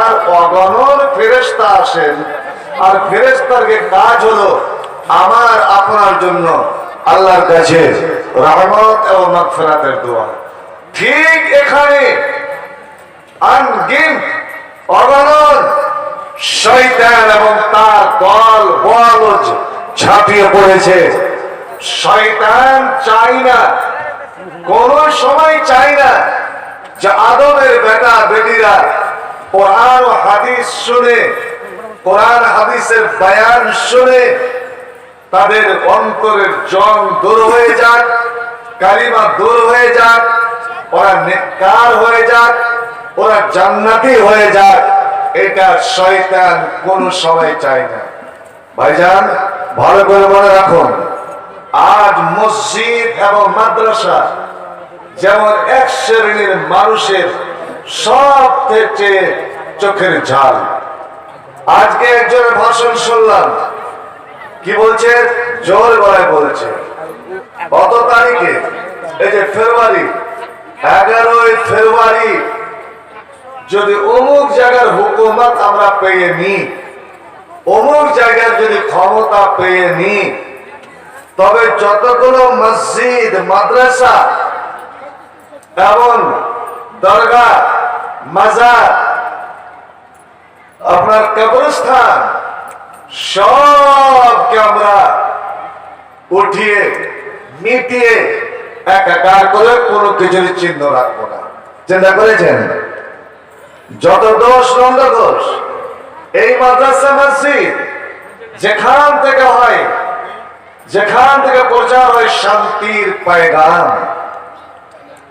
আর অগণন ফেরেশতা আসেন, আর ফেরেশতার কাজ হলো আমার আপনার জন্য আল্লাহর কাছে রহমত এবং মাগফিরাতের দোয়া। ঠিক এখানে আনগিন অগণন শয়তান এবং তার দল বল ঝাঁপিয়ে পড়েছে। শয়তান চাই না, কোন সময় চাই না যে আদমের বেটা বেটিরা কোরআন ও হাদিস শুনে, কোরআন হাদিসের বয়ান শুনে তাদের অন্তরের জং দূর হয়ে যাক, কালিমা দূর হয়ে যাক, ওরা নেককার হয়ে যাক, ওরা জান্নাতি হয়ে যাক। এটা শয়তান কোন সময় চায় না। ভাইজান ভালো করে মনে রাখুন, আজ মসজিদ এবং মাদ্রাসা যেমন এক শ্রেণীর মানুষের সব থেকে চোখের ঝাল। আজকে একজনের ভাষণ শুনলাম, কি বলছে, জোর গলায় বলছে কত তারিখে, এই যে ফেব্রুয়ারি 11 ফেব্রুয়ারি যদি অমুক জায়গার হুকুমত আমরা পেয়ে নিই, অমুক জায়গার যদি ক্ষমতা পেয়ে নিই, তবে যতগুলো মসজিদ মাদ্রাসা এবং দরগা মাজার আপনার কবরস্থান সবকে আমরা উঠিয়ে মিটিয়ে একাকার করে কোনো কিছুর চিহ্ন রাখবো না। চিন্তা করেছেন? যত দোষ নন্দ দোষ এই মাদ্রাসা মসজিদ যেখান থেকে হয়, যেখান থেকে প্রচার হয় শান্তির পয়গাম,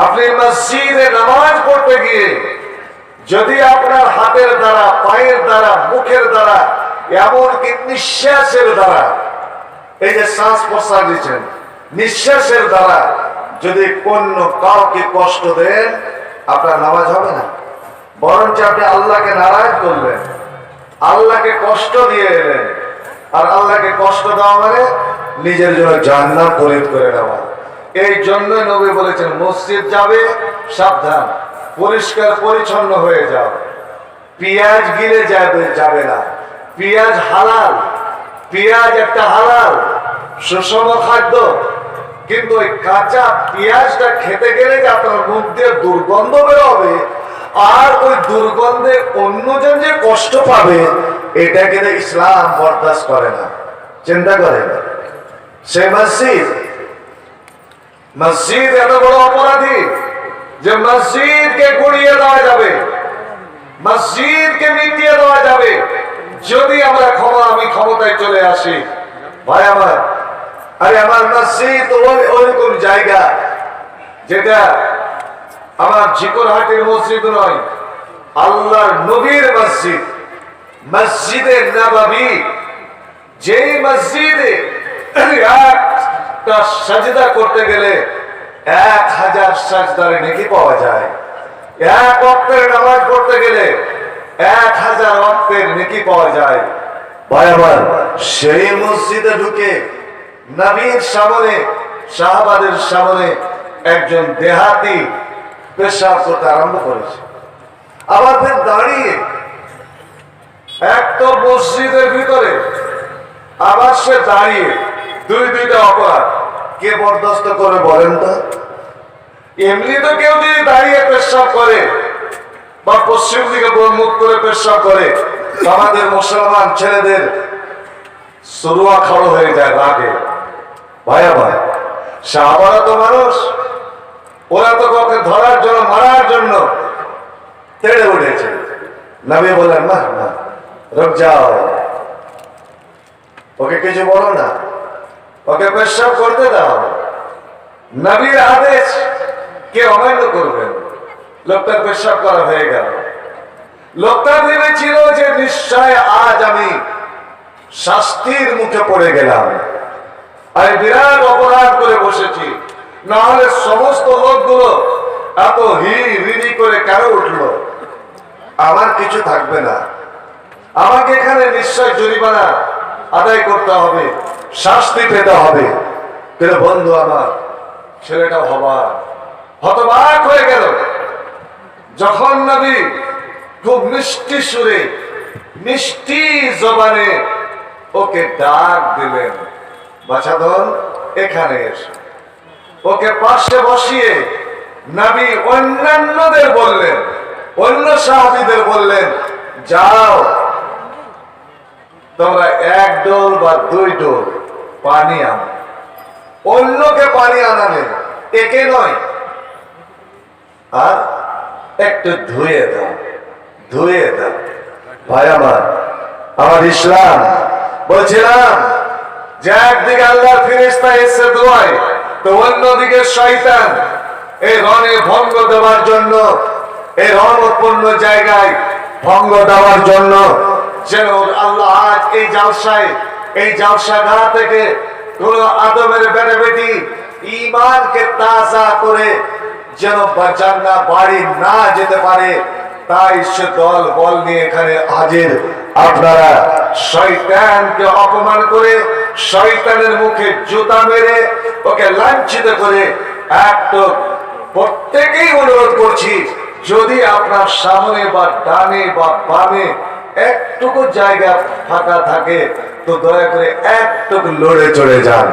আপনি মসজিদে নামাজ পড়তে গিয়ে যদি আপনার হাতের দ্বারা, পায়ের দ্বারা, মুখের দ্বারা, এমনকি নিঃশ্বাসের দ্বারা, এই যে শ্বাস প্রশ্বাস দিচ্ছেন, নিঃশ্বাসের দ্বারা যদি কোন কাউকে কষ্ট দেন, আপনার নামাজ হবে না, বরঞ্চ আপনি আল্লাহকে নারাজ করবেন, আল্লাহকে কষ্ট দিয়ে এলেন। আর আল্লাহকে কষ্ট দেওয়া মানে নিজের জন্য জান্নাত খরিদ করে নেওয়া। এই জন্যই নবী বলেছেন, মসজিদ যাবে সাবধান, পরিষ্কার পরিচ্ছন্ন হয়ে যাও, পেঁয়াজ গিলে যাবে না। পেঁয়াজ হালাল, পেঁয়াজ একটা হালাল সুষম খাদ্য, কিন্তু ওই কাঁচা পেঁয়াজটা খেতে গেলে যে আপনার মুখ দিয়ে দুর্গন্ধ বেরোবে, আর ওই দুর্গন্ধে অন্যজন যে কষ্ট পাবে, এটা কিন্তু ইসলাম বরদাস্ত করে না। চিন্তা করেন, সে মসজিদ মসজিদ এত বড় অপরাধী যে মসজিদকে গুড়িয়ে দেওয়া যাবে, মসজিদকে মিটিয়ে দেওয়া যাবে যদি আমরা আমি ক্ষমতায় চলে আসি। ভাই আমার, আরে আমার মসজিদ ওরকম জায়গা যেটা আমার ঝিকরহাটির মসজিদ নয়, আল্লাহর নবীর মসজিদ, মসজিদে নববী, যেই মসজিদে একটা সাজদা করতে গেলে 1000 সাজদার নেকি পাওয়া যায়, এক ওয়াক্তের নামাজ পড়তে গেলে 1000 ওয়াক্তের নেকি পাওয়া যায়। ভাই আমার, সেই মসজিদে ঢুকে নবীর সামনে, সাহাবাদের সামনে একজন দেহাতি পেশাব করতে আরম্ভ করেছে। আবার ফের দাঁড়িয়ে এক তো মসজিদের ভিতরে, আবার সে দাঁড়িয়ে, দুইটা অপরাধ। কে বরদাস্ত করে বলেন তো? এমনি তো কেউ যদি দাঁড়িয়ে পেশাব করে বা পশ্চিম দিকে মুখ করে পেশাব করে, আমাদের মুসলমান ছেলেদের সরুয়া খাড়ো হয়ে যায় রাগে। ভাইয়া ভাই, সাহাবারা তো মানুষ, ওরা তো কাউকে ধরার জন্য, মারার জন্য তেড়ে উঠেছে। নবী বলেন, না না, রুক যাও, ওকে কিছু বলো না, ওকে পেশাব করতে দাও। নবীর আদেশ কে অমান্য করবেন? লোকটার পেশাব করা হয়ে গেল। লোকটা ভেবেছিল যে নিশ্চয় আজ আমি শাস্তির মুখে পড়ে গেলাম, আর বিরাট অপরাধ করে বসেছি, না হলে সমস্ত লোকগুলো এত হি করে কেন উঠলো, আমার কিছু থাকবে না, আমাকে এখানে নিশ্চয় জরিমানা আদায় করতে হবে, শাস্তি পেতে হবে। কিন্তু বন্ধু আমার, ছেলেটা হতবাক হয়ে গেল। যখন নবী খুব মিষ্টি সুরে মিষ্টি জবানে ওকে ডাক দিলেন, বাছাধন এখানে এসো। ওকে পাশে বসিয়ে নবী অন্যান্যদের বললেন, অন্য সাহাবীদের বললেন, যাও তোমরা এক ডোল বা দুই ডোল পানি আনো। অন্যকে পানি আনালেন, একে নয়। আর একটু ধুয়ে দাও, ধুয়ে দাও। ভাই আমার ইসলাম বলছিলাম যে একদিকে আল্লাহর ফেরেশতা এসে দোয়ায়, তো অন্যদিকে শয়তান এই রণে ভঙ্গ দেওয়ার জন্য, এই রণপূর্ণ জায়গায় ভঙ্গ দেওয়ার জন্য যেন আল্লাহ আজ এই জালসায়, এই জালসাগাহ থেকে কোন আদমের বেটা বেটি ঈমানকে তাজা করে যেন জান্নাত বাড়ি না যেতে পারে, তাই সে দল বল নিয়ে এখানে হাজির। আপনারা শয়তানকে অপমান করে, শয়তানের মুখে জুতা মেরে, ওকে লাঞ্ছিত করে একটু প্রত্যেকেই অনুরোধ করছি, যদি আপনার সামনে বা ডানে বা বামে একটুকু জায়গা ফাঁকা থাকে তো দয়া করে একটুকু লড়ে চড়ে যান।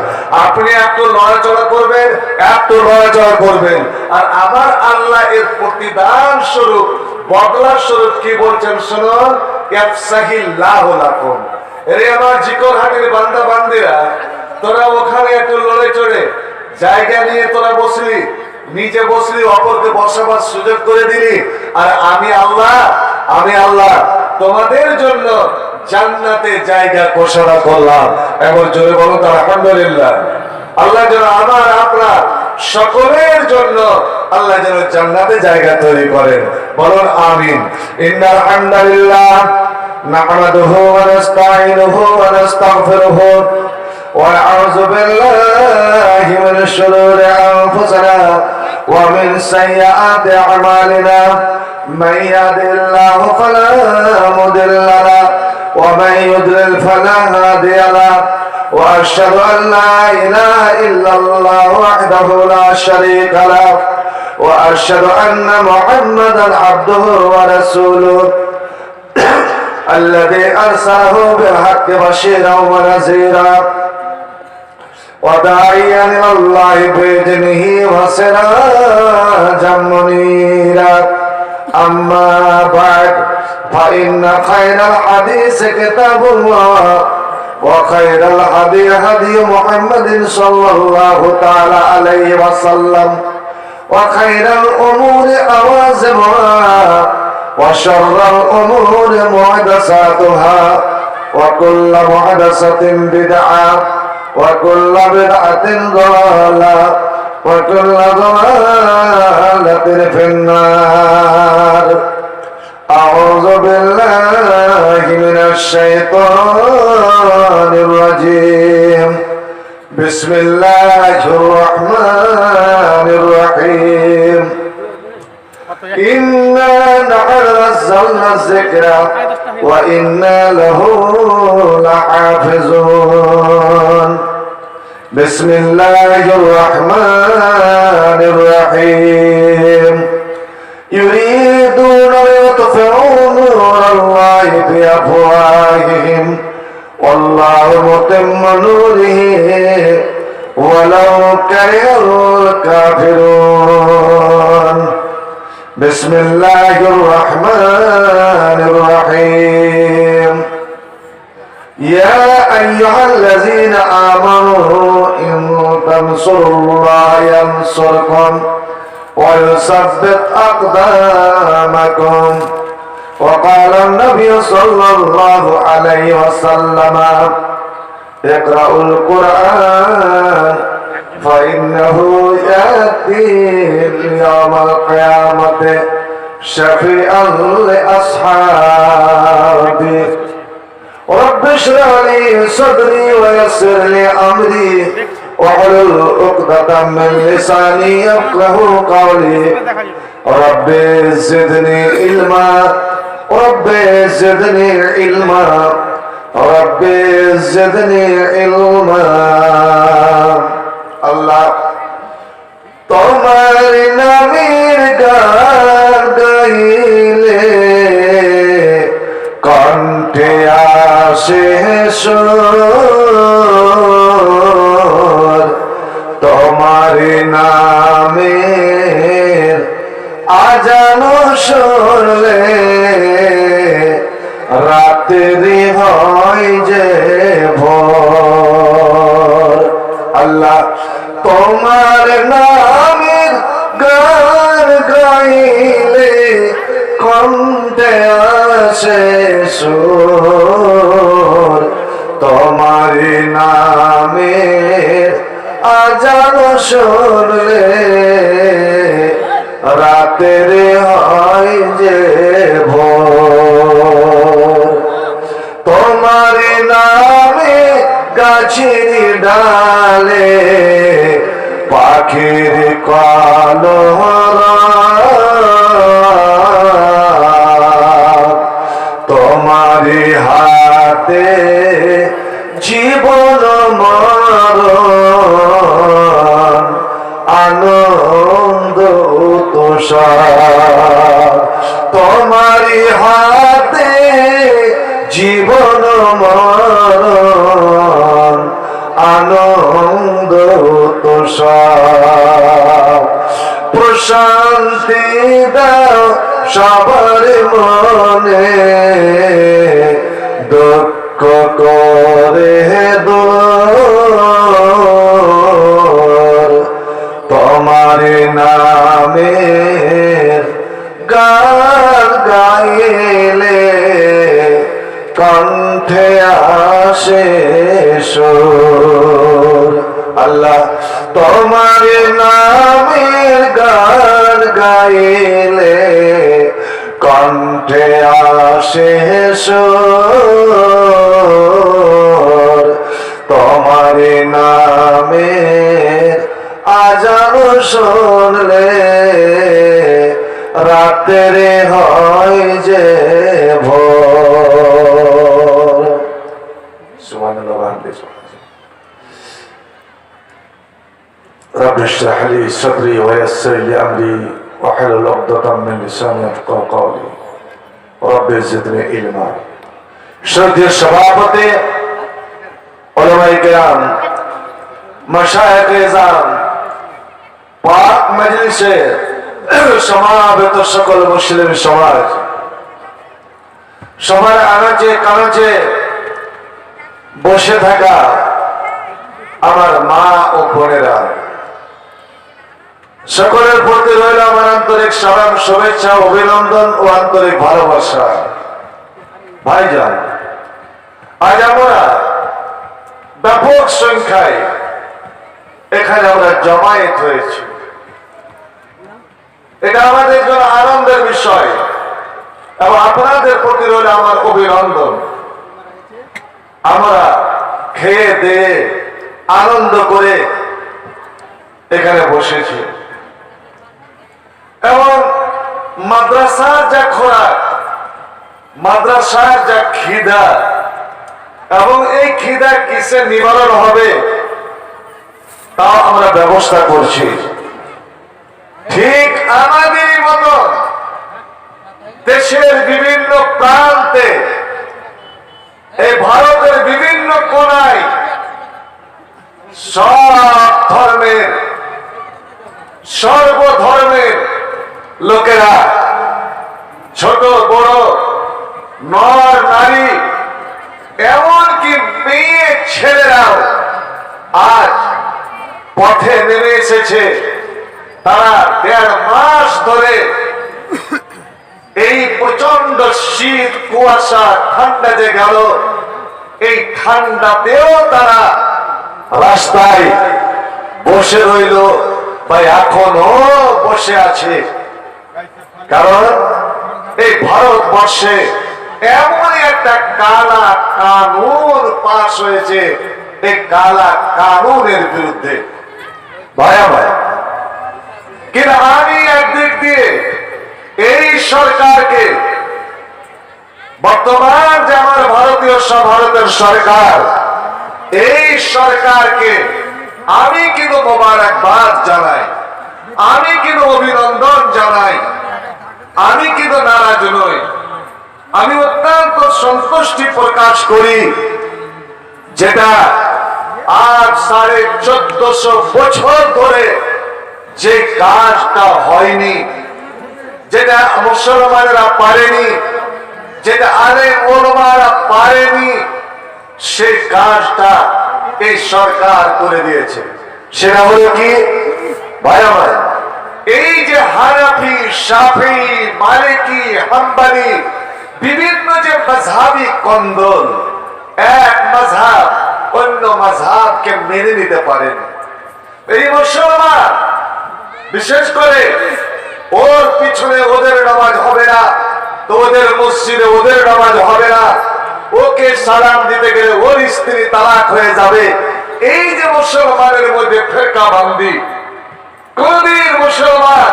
আপনি একটু লড়াচড়া করবেন, একটু লড়াচড়া করবেন, আর আমার আল্লাহ এর প্রতিদান স্বরূপ, বদলা স্বরূপ কি বলছেন শুনুন। ইয়াফসাহিল্লাহু লাকুম। এরে আমার জিকরহাটির বান্দা বান্দিরা, তোরা ওখানে একটু লড়ে চড়ে জায়গা নিয়ে তোরা বসলি, নিজে বসলি, অপরকে বসাবার সুযোগ করে দিলি, আর আমি আল্লাহ তোমাদের জন্য জান্নাতে জায়গা ঘোষণা করলাম। এবার জোরে বলো তো আলহামদুলিল্লাহ। আল্লাহ যেন আমার আপনার সকলের জন্য আল্লাহ যেন জান্নাতে জায়গা তৈরি করেন, বলুন আমিন। ইন্নাল হামদালিল্লাহ নাহমাদুহু ওয়া নাস্তাঈনুহু ওয়া নাস্তাগফিরুহু ওয়া নাউযু বিল্লাহি মিন শুরুরি আনফুসিনা ওয়া মিন সাইয়্যাতি আমালিনা। من يهده الله فلا مضل له ومن يضلل فلا هادي له واشهد ان لا اله الا الله وحده لا شريك له واشهد ان محمدا عبده ورسوله الذي ارسله بالحق بشيرا ونذيرا وداعيا الى الله باذنه وسراجا منيرا. أما بعد فإن خير الحديث كتاب الله وخير الهدي هدي محمد صلى الله تعالى عليه وسلم وخير الأمور أوازمها وشر الأمور محدثاتها وكل محدثة بدعة وكل بدعة ضلالة وكل ضلالة في النار. أعوذ بالله من الشيطان الرجيم. بسم الله الرحمن الرحيم. إنا نحن نزلنا الذكر وإنا له لحافظون. بسم الله الرحمن الرحيم. يريدون ليطفئوا نور الله بأفواههم والله متم نوره ولو كره الكافرون. بسم الله الرحمن الرحيم. يا أيها الذين آمنوا إن تنصروا الله ينصركم ويثبت أقدامكم. وقال النبي صلى الله عليه وسلم اقرأوا القرآن فإنه يأتي يوم القيامة شفيعا لأصحابه. رب اشرح لي صدري ويسر لي أمري واحلل عقدة من لساني يفقهوا قولي. رب زدني علما رب زدني علما رب زدني علما. আল্লাহ তোমার নামের গান গাইলে আসে সুর তোমার নামের আজান শুনলে রাত্রি হয় যে ভোর। আল্লাহ তোমার নামের গান গাইলে কণ্ঠে আসে সুর তোমার নামের আজান শুনলে রাতের হয় যে ভোর। তোমার নামে গাছের ডালে পাখির কলরব, তোমার হাতে জীবন মরণ আনন্দ তুষার। তোমার হাতে জীবন মরণ আনন্দ তুষার। প্রশান্তি দাও সবার মনে, দুঃখ করে দূর তোমার নামের গান গাইলে কণ্ঠে আসে সুর। আল্লাহ তোমার নামের গান গাইলে কণ্ঠে আসে সুর তোমার নামের আজান শুনলে রাত্রে হয় যে ভোর। সুবহানাল্লাহ। رب اشرح لي صدري ويسر لي امري واحلل عقدة من لساني يفقهوا قولي رب زدني علما। শ্রদ্ধেয় সভাপতি, উলামায়ে কেরাম, মাশায়েখে ইজম, পাক মজলিসে সমাবেত সকল মুসলিম সমাজ, সবার আনাচে কানাচে বসে থাকা আমার মা ও বোনেরা, সকলের প্রতি রইল আমার আন্তরিক সালাম, শুভেচ্ছা, অভিনন্দন ও আন্তরিক ভালোবাসা। ভাইজান, আজ আমরা ব্যাপক সংখ্যায় এখানে আমরা জমায়েত হয়েছি। এটা আমাদের জন্য আনন্দের বিষয় এবং আপনাদের প্রতি রইল আমার অভিনন্দন। আমরা খেয়ে দিয়ে আনন্দ করে এখানে বসেছি এবং মাদ্রাসার যা খোরাক, মাদ্রাসার যা খিদা এবং এই খিদা কিসে নিবারণ হবে তাও আমরা ব্যবস্থা করছি। ঠিক আমাদেরই মতো দেশের বিভিন্ন প্রান্তে, এই ভারতের বিভিন্ন কোণায় সব ধর্মের, সর্বধর্মের লোকেরা, ছোট বড়, নর নারী, এমনকি মেয়ে ছেলেরাও আজ পথে নেমে এসেছে। তারা 1.5 মাস ধরে এই প্রচন্ড শীত, কুয়াশা, ঠান্ডা যে গেল, এই ঠান্ডাতেও তারা রাস্তায় বসে রইল বা এখনো বসে আছে। কারণ এই ভারতবর্ষে এমন একটা কালা কানুন পাস হয়েছে, এই কালা কানুনের বিরুদ্ধে ভায়া ভায়া। কিন্তু আমি একদিক দিয়ে এই সরকারকে, বর্তমান যে আমার ভারতের সরকার, এই সরকারকে আমি কিন্তু মোবারকবাদ জানাই, আমি কিন্তু অভিনন্দন জানাই, আমি কিন্তু নারাজ নই। আমি অত্যন্ত সন্তুষ্টি প্রকাশ করি, যেটা আজ 1450 বছর ধরে যে কাজটা হয়নি, যেটা মুসলমানেরা পারেনি, যেটা আলেম ওলামারা পারেনি, সেই কাজটা এই সরকার করে দিয়েছে। সেটা হলো কি ভাই আমার, এই যে হানাফি, শাফি, মালিকি, হাম্বলি বিভিন্ন যে মাযহাবি কন্দল, এক মাযহাব অন্য মাযহাবকে মেনে নিতে পারেন। এই মুসলমান বিশেষ করে ওর পিছনে ওদের নামাজ হবে না, তো ওদের মসজিদে ওদের নামাজ হবে না, ওকে সালাম দিতে গেলে ওর স্ত্রী তালাক হয়ে যাবে, এই যে মুসলমানের মধ্যে ফেরকা বান্দি, কোনদিন মুসলমান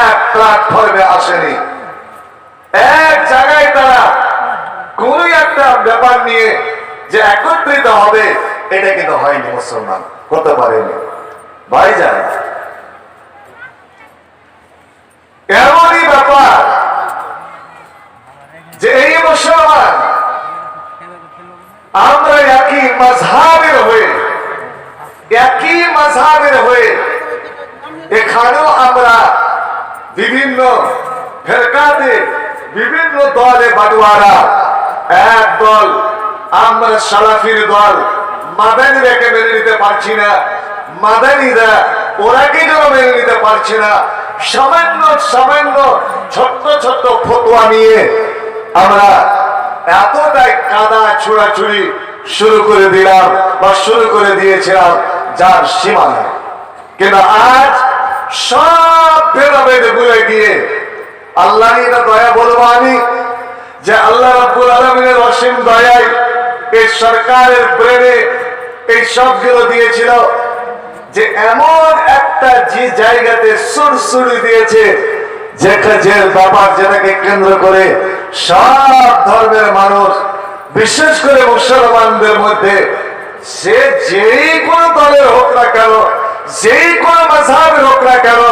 এক প্ল্যাটফর্মে আসেনি, এক জায়গায় তারা কোন একটা ব্যাপার নিয়ে যে একত্রিত হবে, এটা কিন্তু হয়নি, মুসলমান করতে পারেনি। ভাইজান, এমনই ব্যাপার যে এই মুসলমান আমরা একই মাযহাবের হয়ে এখানেও আমরা বিভিন্ন ফেরকাতে বিভিন্ন দলে বাটোয়ারা। এক দল আমরা সালাফির দল, মাদানীরাকে মেনে নিতে পারছি না, মাদানীরা ওরাকে যেন মেনে নিতে পারছি না, সামান্য সামান্য ছোট্ট ছোট্ট ফতোয়া নিয়ে আমরা এতটাই কাদা ছোড়াছুড়ি শুরু করে দিলাম বা শুরু করে দিয়েছিলাম যার সীমা নেই। কিন্তু আজ সব ভেদাভেদ ভুলে গিয়ে আল্লাহর দয়া বলবো আমি, যে আল্লাহ রাব্বুল আলামিনের অসীম দয়ায় এই সরকারের ব্রেনে এই সবগুলো দিয়েছিল, যে এমন একটা যে জায়গাতে সুরসুরি দিয়েছে, যে ব্যাপার যেটাকে কেন্দ্র করে সব ধর্মের মানুষ, বিশেষ করে মুসলমানদের মধ্যে, সে যেই কোন দলের হোক না কেন, যেই কোন মাযহাবের হোক না কেন,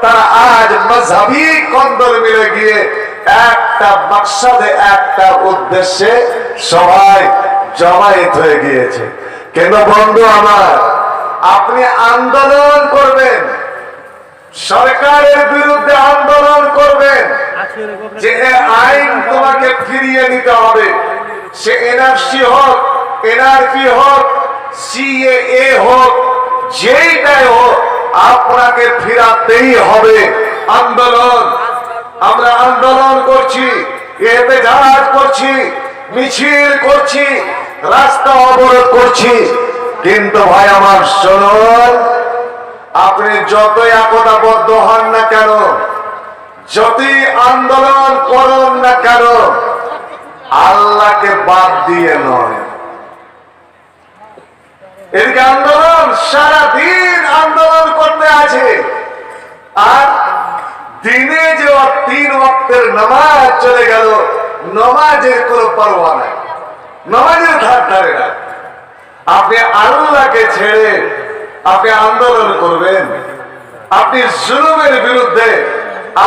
তারা আজ মাযহাবী কন্দল মিলে গিয়ে একটা মাকসাদে, একটা উদ্দেশ্যে সবাই জমায়েত হয়ে গিয়েছে। কেন বন্ধু আমার, আপনি আন্দোলন করবেন, সরকারের বিরুদ্ধে আন্দোলন করবেন, যে আইন তোমাকে ফিরিয়ে নিতে হবে, সে এনআরসি হোক, এনআরপি হোক, সিএএ হোক, যেইটাই হোক, আপনাকে ফিরাতেই হবে। আন্দোলন, আমরা আন্দোলন করছি, এহতেজাজ করছি, মিছিল করছি, রাস্তা অবরোধ করছি, কিন্তু ভাই আমার শুনুন, আপনি যতই একতাবদ্ধ হন না কেন, যতই আন্দোলন করুন না কেন, আল্লাহকে বাদ দিয়ে নয়। এদিকে আন্দোলন, সারাদিন আন্দোলন করতে আছে, আর দিনে যে 3 ওয়াক্তের নামাজ চলে গেল, নামাজের কোনো পরোয়া নাই, নামাজের ধার ধারে না। আপনি আল্লাহকে ছেড়ে আপনি আন্দোলন করবেন, আপনি জুলুমের বিরুদ্ধে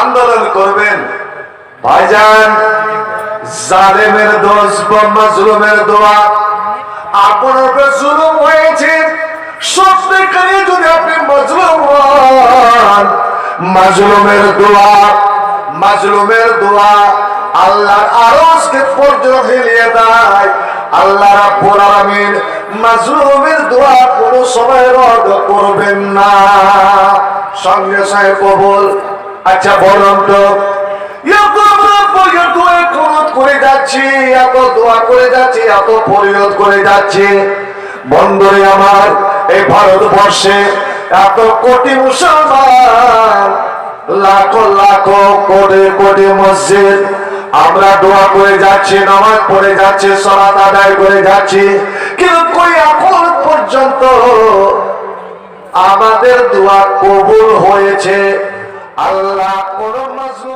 আন্দোলন করবেন। ভাইজান, জালেমের দোষ বা মাজলুমের দোয়া, আপনার উপরে জুলুম হয়েছে, সত্যিকারে যদি আপনি মাজলুম হন, মাজলুমের দোয়া আল্লাহর আরশকে পর্যন্ত হিলিয়ে দেয়। আল্লাহ রাব্বুল আলামিন মাজলুমের দোয়া কোনো সময় রদ করবেন না, সঙ্গে সঙ্গে কবুল। আচ্ছা বলুন তো, এত কুনুত করে যাচ্ছি, এত দোয়া করে যাচ্ছি, এত ফরিয়াদ করে যাচ্ছি, বন্ধুরে আমার, এই ভারতবর্ষে এত কোটি মুসলমান, লাখো লাখো কোটি কোটি মসজিদ, আমরা দোয়া করে যাচ্ছি, নামাজ পড়ে যাচ্ছি, সালাত আদায় করে যাচ্ছি, কিন্তু কই এখন পর্যন্ত আমাদের দোয়া কবুল হয়েছে? আল্লাহ কোন মাজলুম